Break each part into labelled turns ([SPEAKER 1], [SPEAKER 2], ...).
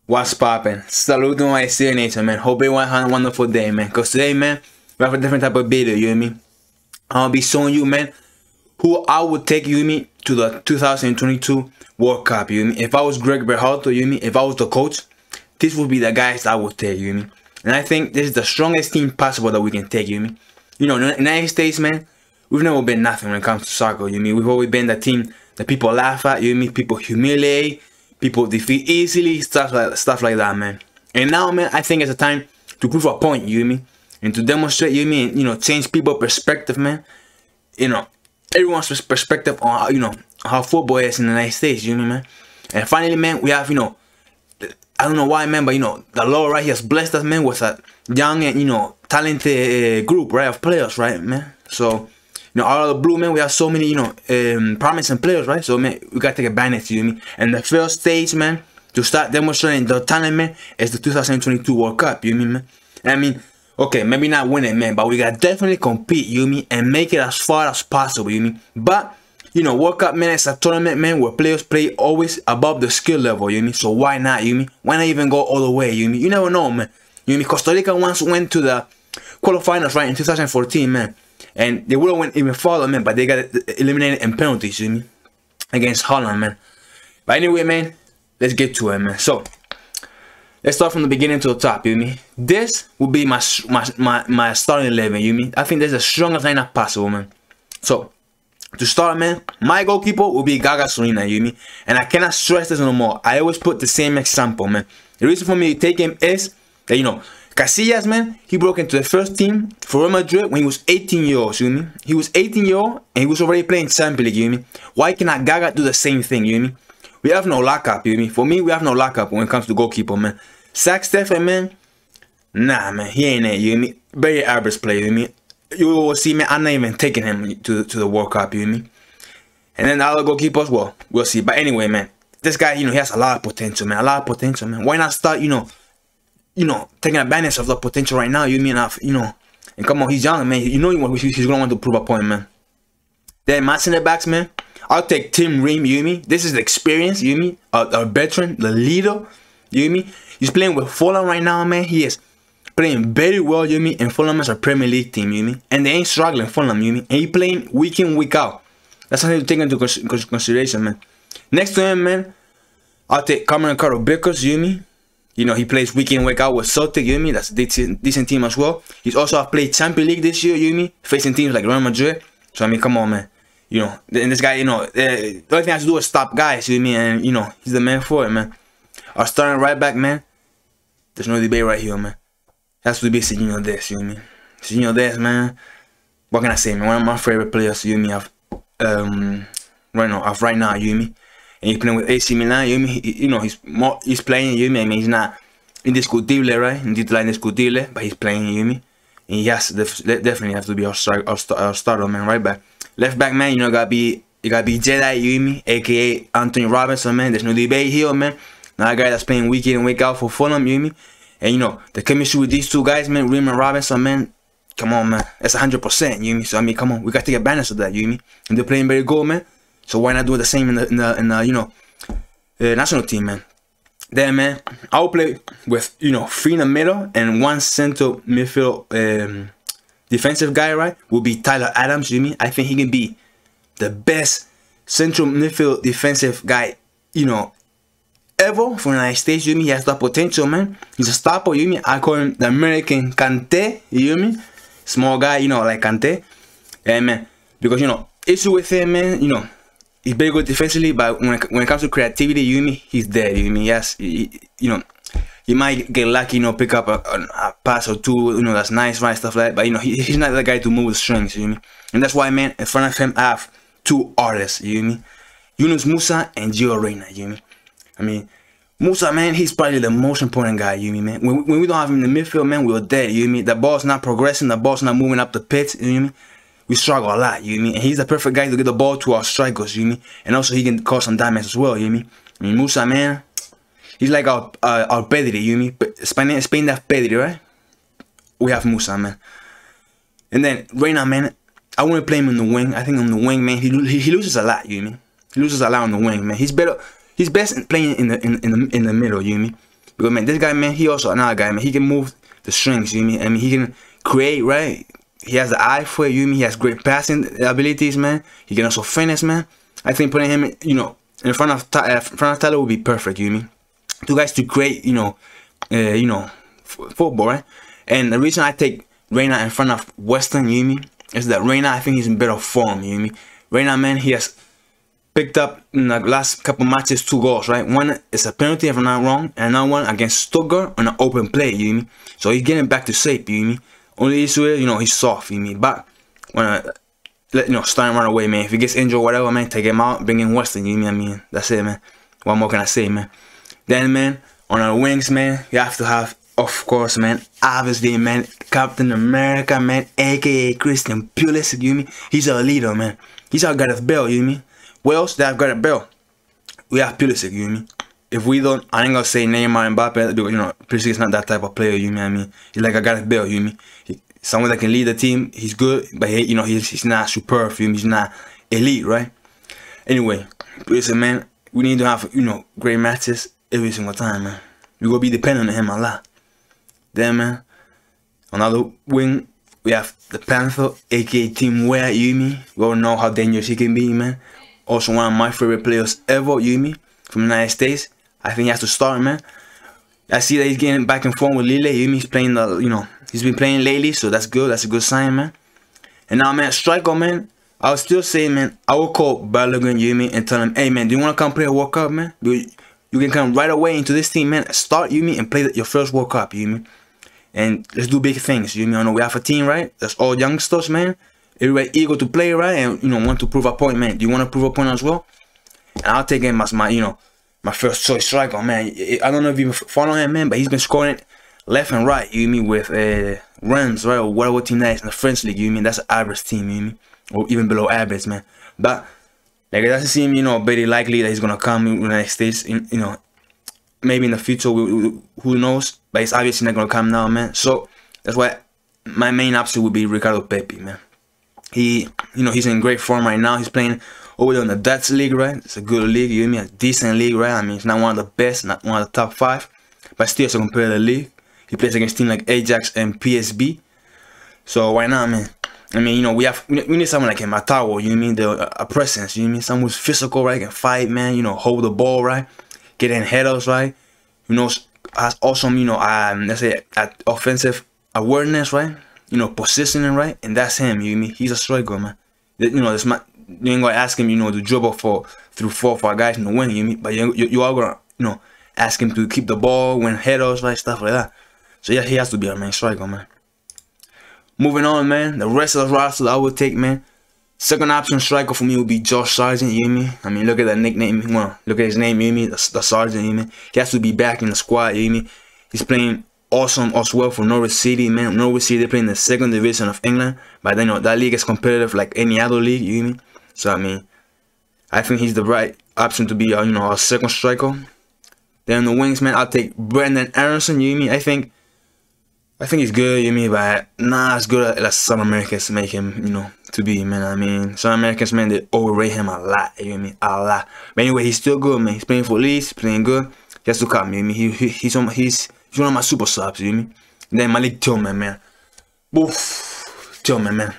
[SPEAKER 1] What's poppin'? Salute my Steer Nation, man. Hope everyone had a wonderful day, man. Cause today, man, we have a different type of video, you hear me? I'll be showing you, man, who I would take, you hear me, to the 2022 World Cup, you hear me? If I was Gregg, you hear me? If I was the coach, this would be the guys I would take, you hear me? And I think this is the strongest team possible that we can take, you hear me? You know, in the United States, man, we've never been nothing when it comes to soccer, you hear me? We've always been the team that people laugh at, you hear me? People humiliate, people defeat easily, stuff like that, man. And now, man, I think it's a time to prove a point, you hear me? And to demonstrate, you hear me? And, you know, change people's perspective, man. You know, everyone's perspective on how, you know, how football is in the United States, you hear me, man? And finally, man, we have, you know, I don't know why, man, but, you know, the Lord, right, He has blessed us, man, with a young and, you know, talented group, right, of players, right, man? So, you know, out of the blue, man, we have so many, you know, promising players, right? So, man, we got to take advantage, you hear me? And the first stage, man, to start demonstrating the talent, man, is the 2022 World Cup, you hear me, man? And I mean, okay, maybe not win it, man, but we got to definitely compete, you hear me? And make it as far as possible, you hear me? But, you know, World Cup, man, it's a tournament, man, where players play always above the skill level, you hear me? So why not, you hear me? Why not even go all the way, you hear me? You never know, man. You hear me? Costa Rica once went to the quarterfinals, right, in 2014, man. And they would have went even farther, man, but they got eliminated in penalties, you hear me? Against Holland, man. But anyway, man, let's get to it, man. So, let's start from the beginning to the top, you hear me? This will be my starting 11, you hear me? I think this is the strongest lineup possible, man. So, to start, man, my goalkeeper will be Gaga Solina, you hear me? And I cannot stress this no more. I always put the same example, man. The reason for me to take him is that, you know, Casillas, man, he broke into the first team for Real Madrid when he was 18 years old, you hear me? He was 18 years old and he was already playing Champions League, you hear me? Why cannot Gaga do the same thing, you hear me? We have no lockup, you hear me? For me, we have no lockup when it comes to goalkeeper, man. Zach Steffen, man, nah, man, he ain't it, you hear me? Very average player, you hear me? You will see, man, I'm not even taking him to the World Cup, you hear me? And then the other goalkeepers, well, we'll see. But anyway, man, this guy, you know, he has a lot of potential, man. A lot of potential, man. Why not start, you know, taking advantage of the potential right now, you mean, you know, and come on, he's young, man. You know he's going to want to prove a point, man. Then my center backs, man, I'll take Tim Ream, you hear me? This is the experience, you hear me? A veteran, the leader, you hear me? He's playing with Fulham right now, man. He is playing very well, you hear me? And Fulham is a Premier League team, you hear me? And they ain't struggling, Fulham, you hear me? And he playing week in, week out. That's something to take into consideration, man. Next to him, man, I'll take Cameron Carroll-Vickers, you hear me? You know, he plays week in, week out with Celtic, you hear me? That's a decent team as well. He's also played Champions League this year, you hear me? Facing teams like Real Madrid. So, I mean, come on, man. You know, and this guy, you know, the only thing I have to do is stop guys, you hear me? And, you know, he's the man for it, man. Our starting right back, man, there's no debate right here, man. It has to be Serginho Dest, you hear me? Serginho Dest, man. What can I say, man? One of my favorite players, you hear me? Right now, you hear me? And he's playing with AC Milan, you hear me? You know, he's playing, you hear me? I mean, he's not indiscutible, right? Indiscutible, but he's playing, you hear me? And he has definitely have to be our starter, man, right back. Left back, man, you know, you gotta be Jedi, you hear me? AKA Anthony Robinson, man. There's no debate here, man. Now a guy that's playing week in and week out for Fulham, you hear me? And, you know, the chemistry with these two guys, man, Ream and Robinson, man, come on, man. That's 100%, you hear me? So, I mean, come on. We got to take advantage of that, you hear me? And they're playing very good, man. So why not do the same in the you know, national team, man? Then, man, I'll play with, you know, 3 in the middle and 1 center midfield defensive guy, right? Will be Tyler Adams, you hear me? I think he can be the best central midfield defensive guy, you know, ever for the United States, you hear me? He has the potential, man. He's a stopper, you hear me? I call him the American Kante, you hear me? Small guy, you know, like Kante. Yeah, man. Because, you know, issue with him, man, you know, he's very good defensively, but when it comes to creativity, you hear me? He's dead, you hear me? Yes, you know, he might get lucky, you know, pick up a pass or two, you know, that's nice, right, stuff like that. But, you know, he's not the guy to move with strings, you hear me? And that's why, man, in front of him, I have 2 artists, you hear me? Yunus Musa and Gio Reyna, you hear me? I mean, Musa, man, he's probably the most important guy, you hear me, man? When we don't have him in the midfield, man, we're dead, you hear me? The ball's not progressing, the ball's not moving up the pitch, you hear me? We struggle a lot, you hear me? And he's the perfect guy to get the ball to our strikers, you hear me? And also he can cause some damage as well, you hear me? I mean, Musa, man, he's like our Pedri, you hear me? Spain that Pedri, right? We have Musa, man. And then Reyna, man, I want to play him on the wing. I think on the wing, man, he loses a lot, you hear me? He loses a lot on the wing, man. He's best playing in the middle, you hear me? Because, man, this guy, man, he also another guy, man. He can move the strings, you mean? I mean, he can create, right? He has the eye for it, you mean? He has great passing abilities, man. He can also finish, man. I think putting him, you know, in front of Tyler would be perfect, you mean? Two guys to create, you know, football, right? And the reason I take Reina in front of Western, you mean, is that Reina, I think he's in better form, you mean? Reina, man, he has picked up in the last couple matches 2 goals, right? One is a penalty if I'm not wrong, and another one against Stuttgart on an open play, you mean? So he's getting back to shape, you mean? Only issue is, you know, he's soft, you mean? But when I start him run away, man. If he gets injured or whatever, man, take him out, bring in Western, you mean? I mean, that's it, man. What more can I say, man? Then, man, on our wings, man, you have to have, of course, man, obviously, man, Captain America, man, aka Christian Pulisic, you mean? He's our leader, man. He's our Gareth Bale, you mean? Wales, they have Gareth Bale. We have Pulisic, you mean? If we don't, I ain't gonna say Neymar and Mbappe, you know, Pulisic is not that type of player, you mean? I mean, he's like a Gareth Bale, you mean? Someone that can lead the team, he's good, but he, you know, he's not superb, you mean? He's not elite, right? Anyway, Pulisic, man, we need to have, you know, great matches every single time, man. We gonna be dependent on him a lot. Then, man, on the other wing, we have the Panther, aka Team Ware, you mean? We all know how dangerous he can be, man. Also one of my favorite players ever, you mean? From the United States. I think he has to start, man. I see that he's getting back and forth with Lille, you mean? He's playing the, you know, he's been playing lately, so that's good. That's a good sign, man. And now, man, striker, man, I would still say, man, I will call Balogun, you mean, and tell him, hey, man, do you want to come play a World Cup, man? You can come right away into this team, man. Start, you mean, and play your first World Cup, you mean? And let's do big things, you mean? I know we have a team, right? That's all youngsters, man. Everybody eager to play, right? And, you know, want to prove a point, man. Do you want to prove a point as well? And I'll take him as my, you know, my first choice striker, man. I don't know if you follow him, man, but he's been scoring left and right, you mean, with Rennes, right? Or whatever team that is in the French league, you mean? That's an average team, you mean? Or even below average, man. But, like, it doesn't seem, you know, very likely that he's going to come in the United States, you know. Maybe in the future, who knows? But it's obviously not going to come now, man. So, that's why my main option would be Ricardo Pepi, man. He, you know, he's in great form right now. He's playing over there in the Dutch league, right? It's a good league, you know what I mean? A decent league, right? I mean, it's not one of the best, not one of the top 5, but still it's a competitive league. He plays against teams like Ajax and PSB. So why not, man? I mean, you know, we need someone like him, Matawo, you know what I mean? A presence, you know what I mean? Someone who's physical, right? Can fight, man, you know, hold the ball, right? Get in headers, right? You know, has awesome, you know, let's say offensive awareness, right? You know, positioning, right? And that's him, you know what I mean? He's a striker, man. You know, you ain't gonna ask him, you know, to dribble through 4 or 5 guys in the wing, you know what I mean? But you are gonna, you know, ask him to keep the ball, win headers, right? Stuff like that. So yeah, he has to be our main striker, man. Moving on, man. The rest of the roster I would take, man. Second option striker for me would be Josh Sargent, you know what I mean? I mean, look at that nickname. Well, look at his name, you know what I mean? The Sargent, you know what I mean? He has to be back in the squad, you know what I mean? He's playing awesome as well for Norwich City, man. Norwich City, they play in the 2nd division of England. But then, you know, that league is competitive like any other league, you know what I mean? So, I mean, I think he's the right option to be, you know, our second striker. Then on the wings, man, I'll take Brendan Aronson, you know what I mean? I think he's good, you know what I mean? But not as good as some Americans make him, you know, to be, man. I mean, some Americans, man, they overrate him a lot, you know what I mean? A lot. But anyway, he's still good, man. He's playing for Leeds, he's playing good. He has to come, you know what I mean? He's one of my super subs, you know what I mean? And then Malik Tillman, man. Oof. Tillman, man.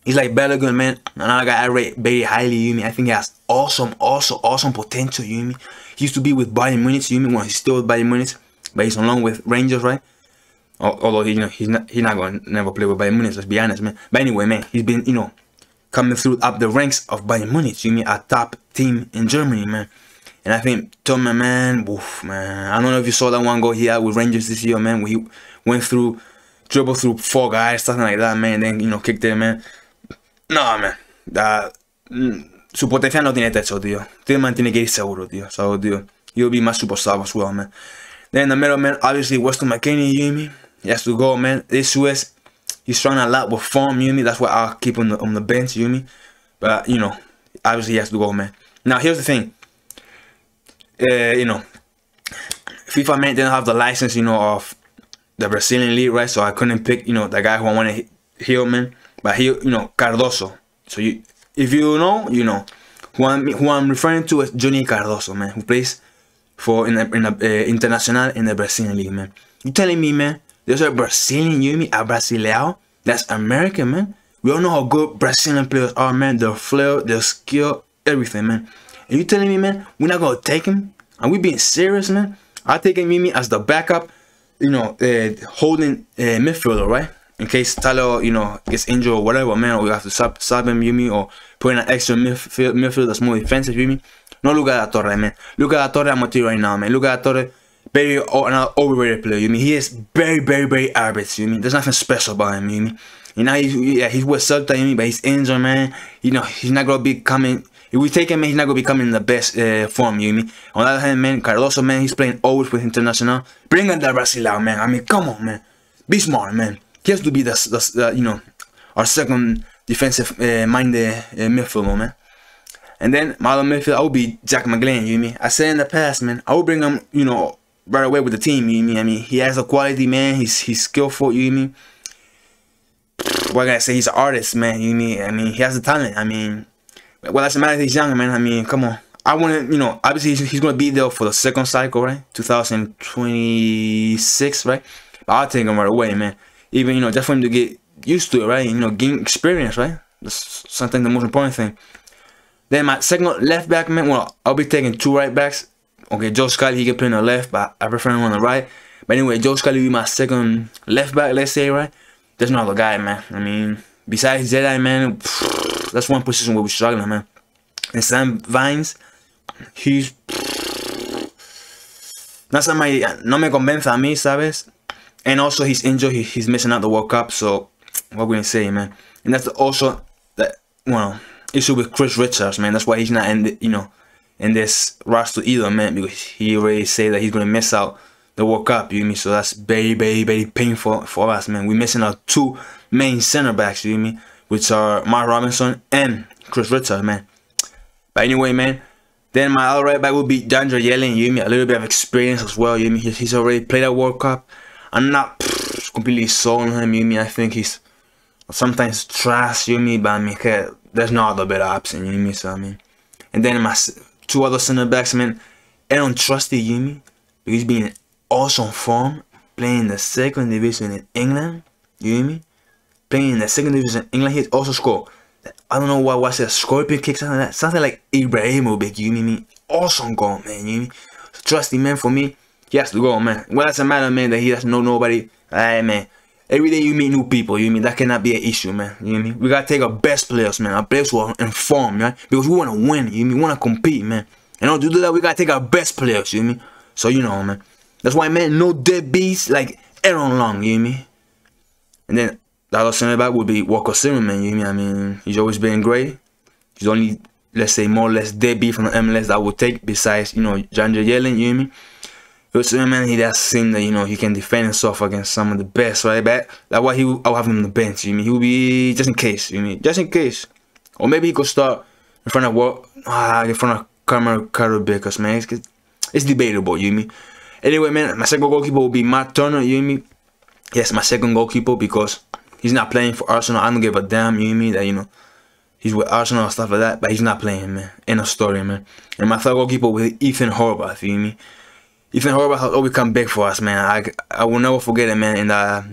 [SPEAKER 1] He's like Balogun, man. Another guy I rate very highly, you know what I mean? I think he has awesome potential, you know what I mean? He used to be with Bayern Munich, you know what I mean? Well, he's still with Bayern Munich, but he's along with Rangers, right? Although, you know, he's not going to never play with Bayern Munich, let's be honest, man. But anyway, man, he's been, you know, coming through up the ranks of Bayern Munich, you know what I mean? A top team in Germany, man. And I think Tillman, man, oof, man. I don't know if you saw that one goal he had with Rangers this year, man, where he went through, dribbled through 4 guys, something like that, man. Then, you know, kicked it, man. No, man. Su potencial no tiene techo, tío. Tillman tiene que ir seguro, tío. So, tío, he'll be my super sub as well, man. Then in the middle, man, obviously Weston McKennie, you know what I mean? He has to go, man. This Swiss, he's struggling a lot with form, you know what I mean? That's why I'll keep him on the bench, you know what I mean? But, you know, obviously he has to go, man. Now, here's the thing. You know, FIFA, man, didn't have the license, you know, of the Brazilian league, right? So I couldn't pick, you know, the guy who I wanted here, man. But he, you know, Cardoso. So if you know, you know. Who I'm referring to is Johnny Cardoso, man, who plays for in the international in the Brazilian league, man. You telling me, man, there's a Brazilian, you mean, a Brasileiro that's American, man. We all know how good Brazilian players are, man. Their flair, their skill, everything, man. And you telling me, man, we're not gonna take him? Are we being serious, man? I take him, Mimi, as the backup, you know, holding midfielder, right? In case Tyler, you know, gets injured or whatever, man, or we have to sub him, Mimi, or put in an extra midfield that's more defensive, Mimi. No, look at Torre, man. Look at Torre, I'm gonna tell you right now, man. Look at Torre, very another overrated player, you mean. He is very average, you mean. There's nothing special about him, you mean. You know, he's with Celta, you mean, but he's injured, man. You know, he's not gonna be coming. If we take him, man, he's not gonna be coming in the best form, you mean. On the other hand, man, Cardoso, man, he's playing always with International. Bring in the Brazil, man. I mean, come on, man. Be smart, man. He has to be the you know, our second defensive minded midfielder, man. And then my other midfield, I would be Jack McGlynn, you mean. I said in the past, man, I would bring him, you know, right away with the team, you mean. I mean, he has a quality, man. He's skillful, you mean. What can I say? He's an artist, man. You mean? I mean, he has the talent. I mean, well, that's the matter. He's young, man. I mean, come on. I want to, you know, obviously he's gonna be there for the second cycle, right? 2026, right? But I'll take him right away, man. Even, you know, just for him to get used to it, right? You know, gain experience, right? That's something, the most important thing. Then my second left back, man. Well, I'll be taking two right backs. Okay, Joe Scally, he can play on the left, but I prefer him on the right. But anyway, Joe Scally will be my second left back, let's say, right? There's no other guy, man. I mean, besides Jedi, man, that's one position where we're struggling, man. And Sam Vines, he's not somebody, no me convence a mí, ¿sabes? And also he's injured, he's missing out the World Cup, so what we gonna say, man? And that's also the, well, issue with Chris Richards, man. That's why he's not in the, you know, in this roster either, man, because he already said that he's gonna miss out the World Cup, you mean? So that's very painful for us, man. We're missing our two main center backs, you mean, which are Mark Robinson and Chris Richards, man. But anyway, man, then my other right back will be Dandre Yellen, you mean, a little bit of experience as well, you mean. He's already played a World Cup. I'm not completely sold on him, you mean. I think he's sometimes trash, you mean, but I mean, there's no other better option, you mean. So I mean, and then my two other center backs, man, I don't trust it, you mean, because he's being awesome form, playing in the second division in England, you hear me? Playing in the second division in England, he's also scored. I don't know what was it, a scorpion kick, something like that, something like Ibrahimovic, you hear me? Awesome goal, man, you hear me? So trusty, man, for me, he has to go, man. Well, that's a matter, man, that he doesn't know nobody. Alright, man. Every day you meet new people, you hear me? That cannot be an issue, man, you hear me? We gotta take our best players, man, our players who are informed, right? Because we wanna win, you hear me? We wanna compete, man. And to do that, we gotta take our best players, you hear me? So, you know, man. That's why, man, no deadbeats like Aaron Long, you hear me? And then the other center back would be Walker Zimmerman, you hear me? I mean, he's always been great. He's only, let's say, more or less deadbeat from the MLS that I would take, besides, you know, Dandre Yellen, you hear me? But Zimmerman, he does seem that, you know, he can defend himself against some of the best, right? But that's why I'll have him on the bench, you hear me? He will be, just in case, you hear me? Just in case. Or maybe he could start in front of Cameron Carter-Vickers, man. It's debatable, you hear me? Anyway, man, my second goalkeeper will be Matt Turner, you hear me? Yes, my second goalkeeper, because he's not playing for Arsenal. I don't give a damn, you hear me? That, you know, he's with Arsenal and stuff like that, but he's not playing, man. End of story, man. And my third goalkeeper will be Ethan Horvath, you hear me? Ethan Horvath has always come back for us, man. I will never forget it, man. In the,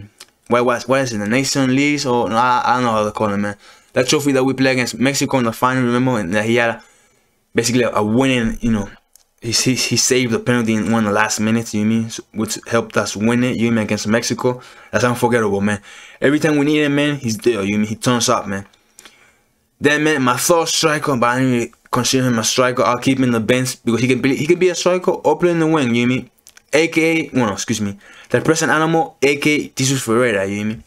[SPEAKER 1] what is it, the Nation Leagues? Or, no, I don't know how to call it, man. That trophy that we played against Mexico in the final, remember? And that he had basically a winning, you know, he saved the penalty in one of the last minutes, you mean, which helped us win it, you mean, against Mexico. That's unforgettable, man. Every time we need him, man, he's there, you mean, he turns up, man. Then, man, my third striker, but I don't really consider him a striker. I'll keep him in the bench because he can be a striker or play in the wing, you mean, aka, well, no, excuse me, the present animal, aka Jesus Ferreira, you mean.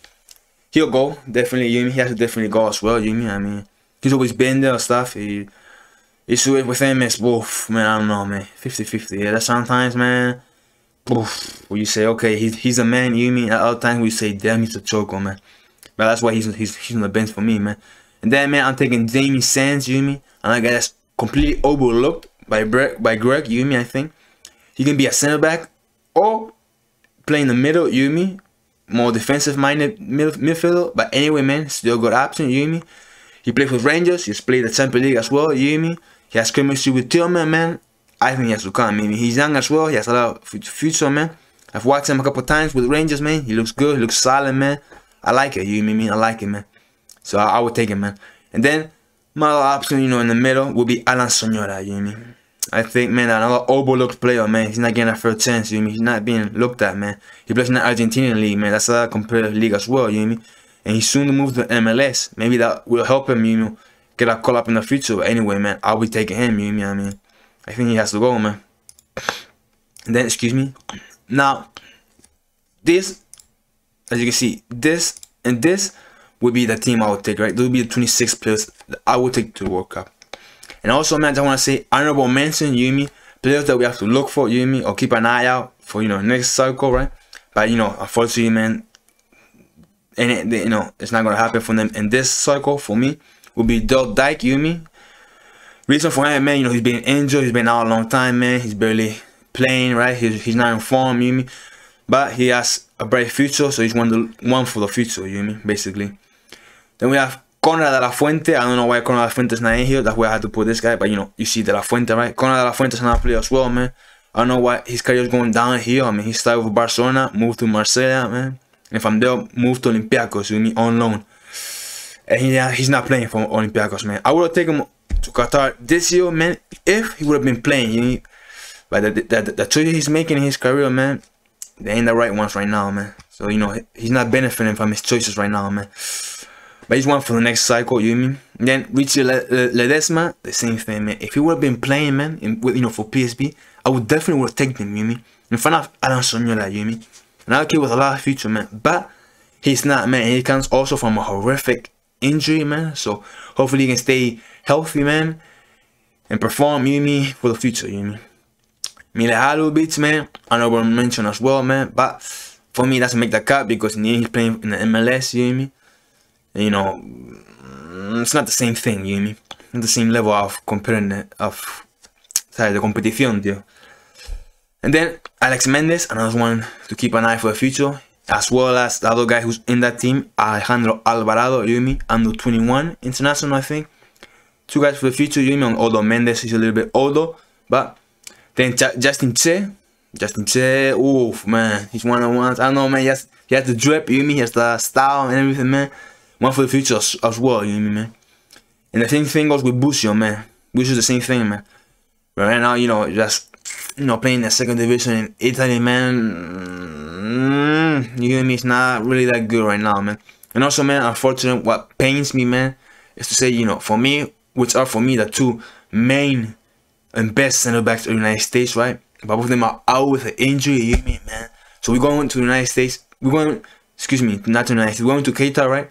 [SPEAKER 1] He'll go, definitely, you mean, he has to definitely go as well, you mean, I mean, he's always been there and stuff. Issue with him is, oof, man, I don't know, man, 50-50, yeah, that sometimes, man, oof, when you say, okay, he's a man, you mean, at other times we say, damn, he's a choker, man, but that's why he's on the bench for me, man. And then, man, I'm taking Jamie Sands, you mean, and I guess that's completely overlooked by Gregg, you mean, I think. He can be a center back or play in the middle, you mean, more defensive-minded midfielder, but anyway, man, still a good option, you mean. He plays with Rangers, he's played the Champions League as well, you mean. He has chemistry with Tillman, man. I think he has to come. I mean, he's young as well. He has a lot of future, man. I've watched him a couple times with Rangers, man. He looks good. He looks solid, man. I like it. You know what I mean? I like it, man. So I would take it, man. And then my other option, you know, in the middle would be Alan Sonora. You know what I mean? I think, man, another overlooked player, man. He's not getting a fair chance. You know what I mean? He's not being looked at, man. He plays in the Argentinian league, man. That's a competitive league as well. You know what I mean? And he's soon to move to MLS. Maybe that will help him, you know, get a call up in the future. But anyway, man, I'll be taking him. You know what I mean? I think he has to go, man. And then, excuse me. Now, this, as you can see, this and this would be the team I would take, right? Those would be the 26 players that I would take to the World Cup. And also, man, I want to say honorable mention, you know what I mean? Players that we have to look for, you know what I mean? Or keep an eye out for, you know, next cycle, right? But, you know, unfortunately, man, and you know, it's not going to happen for them in this cycle. For me, will be Del Dyke, you know what I mean? Reason for him, man, you know, he's been injured. He's been out a long time, man. He's barely playing, right? He's not in form, you know what I mean? But he has a bright future, so he's one for the future, you know what I mean? Basically. Then we have Conrad de la Fuente. I don't know why Conrad de la Fuente is not in here. That's why I had to put this guy. But, you know, you see de la Fuente, right? Conrad de la Fuente is another player as well, man. I don't know why his career is going down here. I mean, he started with Barcelona, moved to Marseille, man. And from there, moved to Olympiacos, you know, on loan. And he's not playing for Olympiacos, man. I would have taken him to Qatar this year, man, if he would have been playing, you know. But the choices he's making in his career, man, they ain't the right ones right now, man. So, you know, he's not benefiting from his choices right now, man. But he's one for the next cycle, you know what I mean? And then Richie Ledesma, the same thing, man. If he would have been playing, man, you know, for PSV, I would definitely would have taken him, you know what I mean? In front of Alan Sonora, you know what I mean? Another kid with a lot of future, man. But he's not, man. He comes also from a horrific injury, man. So hopefully he can stay healthy, man, and perform, you know what I mean, for the future, you know what I mean? Milehalo Beats, man, honorable mention as well, man. But for me, that's make the cut because he's playing in the MLS, you know what I mean? And, you know, it's not the same thing, you know what I mean? Not the same level of comparing the competition, dude. And then Alex Mendes, another one to keep an eye for the future, as well as the other guy who's in that team, Alejandro Alvarado, you know what I mean? Under 21 international, I think. Two guys for the future, you know what I mean? Although Mendes is a little bit older, but then Justin Che, oof, man, he's one of the ones. I don't know, man. He has the drip, you know what I mean? He has the style and everything, man. One for the future as well, you know what I mean, man? And the same thing goes with Busio, man. Busio's the same thing, man. But right now, you know, just, you know, playing the second division in Italy, man, you know what I mean? It's not really that good right now, man. And also, man, unfortunately, what pains me, man, is to say, you know, for me, which are for me the two main and best center backs of the United States, right? But both of them are out with an injury, you know what I mean, man? So we're going to the United States. We're going, excuse me, not to the United States. We're going to Qatar, right?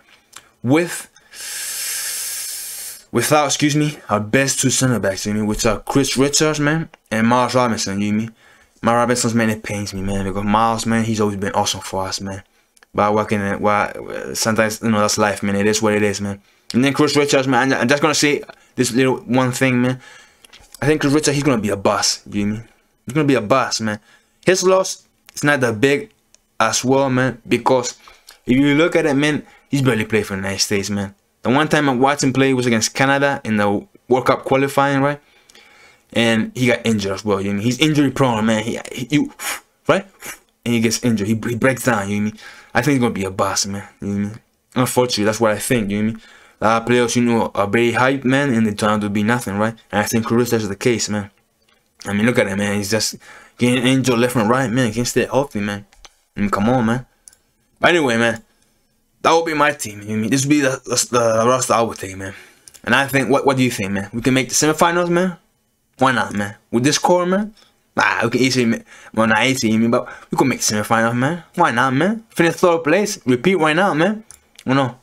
[SPEAKER 1] Without, excuse me, our best two center backs, you know, which are Chris Richards, man, and Miles Robinson, you know what I mean? Miles Robinson's, man, it pains me, man, because Miles, man, he's always been awesome for us, man. But sometimes, you know, that's life, man. It is what it is, man. And then Chris Richards, man, I'm just gonna say this little one thing, man. I think Chris Richards, he's gonna be a boss, you know what I mean? He's gonna be a boss, man. His loss is not that big as well, man, because if you look at it, man, he's barely played for the United States, man. The one time I watched him play was against Canada in the World Cup qualifying, right? And he got injured as well, you know what I mean? He's injury prone, man. Right? And he gets injured. He breaks down, you know what I mean? I think he's gonna be a boss, man. You know what I mean? Unfortunately, that's what I think, you know what I mean? A lot of players, you know, are very hyped, man, and they turn out to be nothing, right? And I think Chris is the case, man. I mean, look at him, man. He's just getting injured left and right, man. He can't stay healthy, man. I mean, come on, man. But anyway, man, that would be my team. You know what I mean? This would be the roster I would take, man. And I think, what do you think, man? We can make the semifinals, man? Why not, man? With this core, man? We can easily, well, not easy, but we can make the semifinals, man. Why not, man? Finish third place. Repeat, why not, man? You know.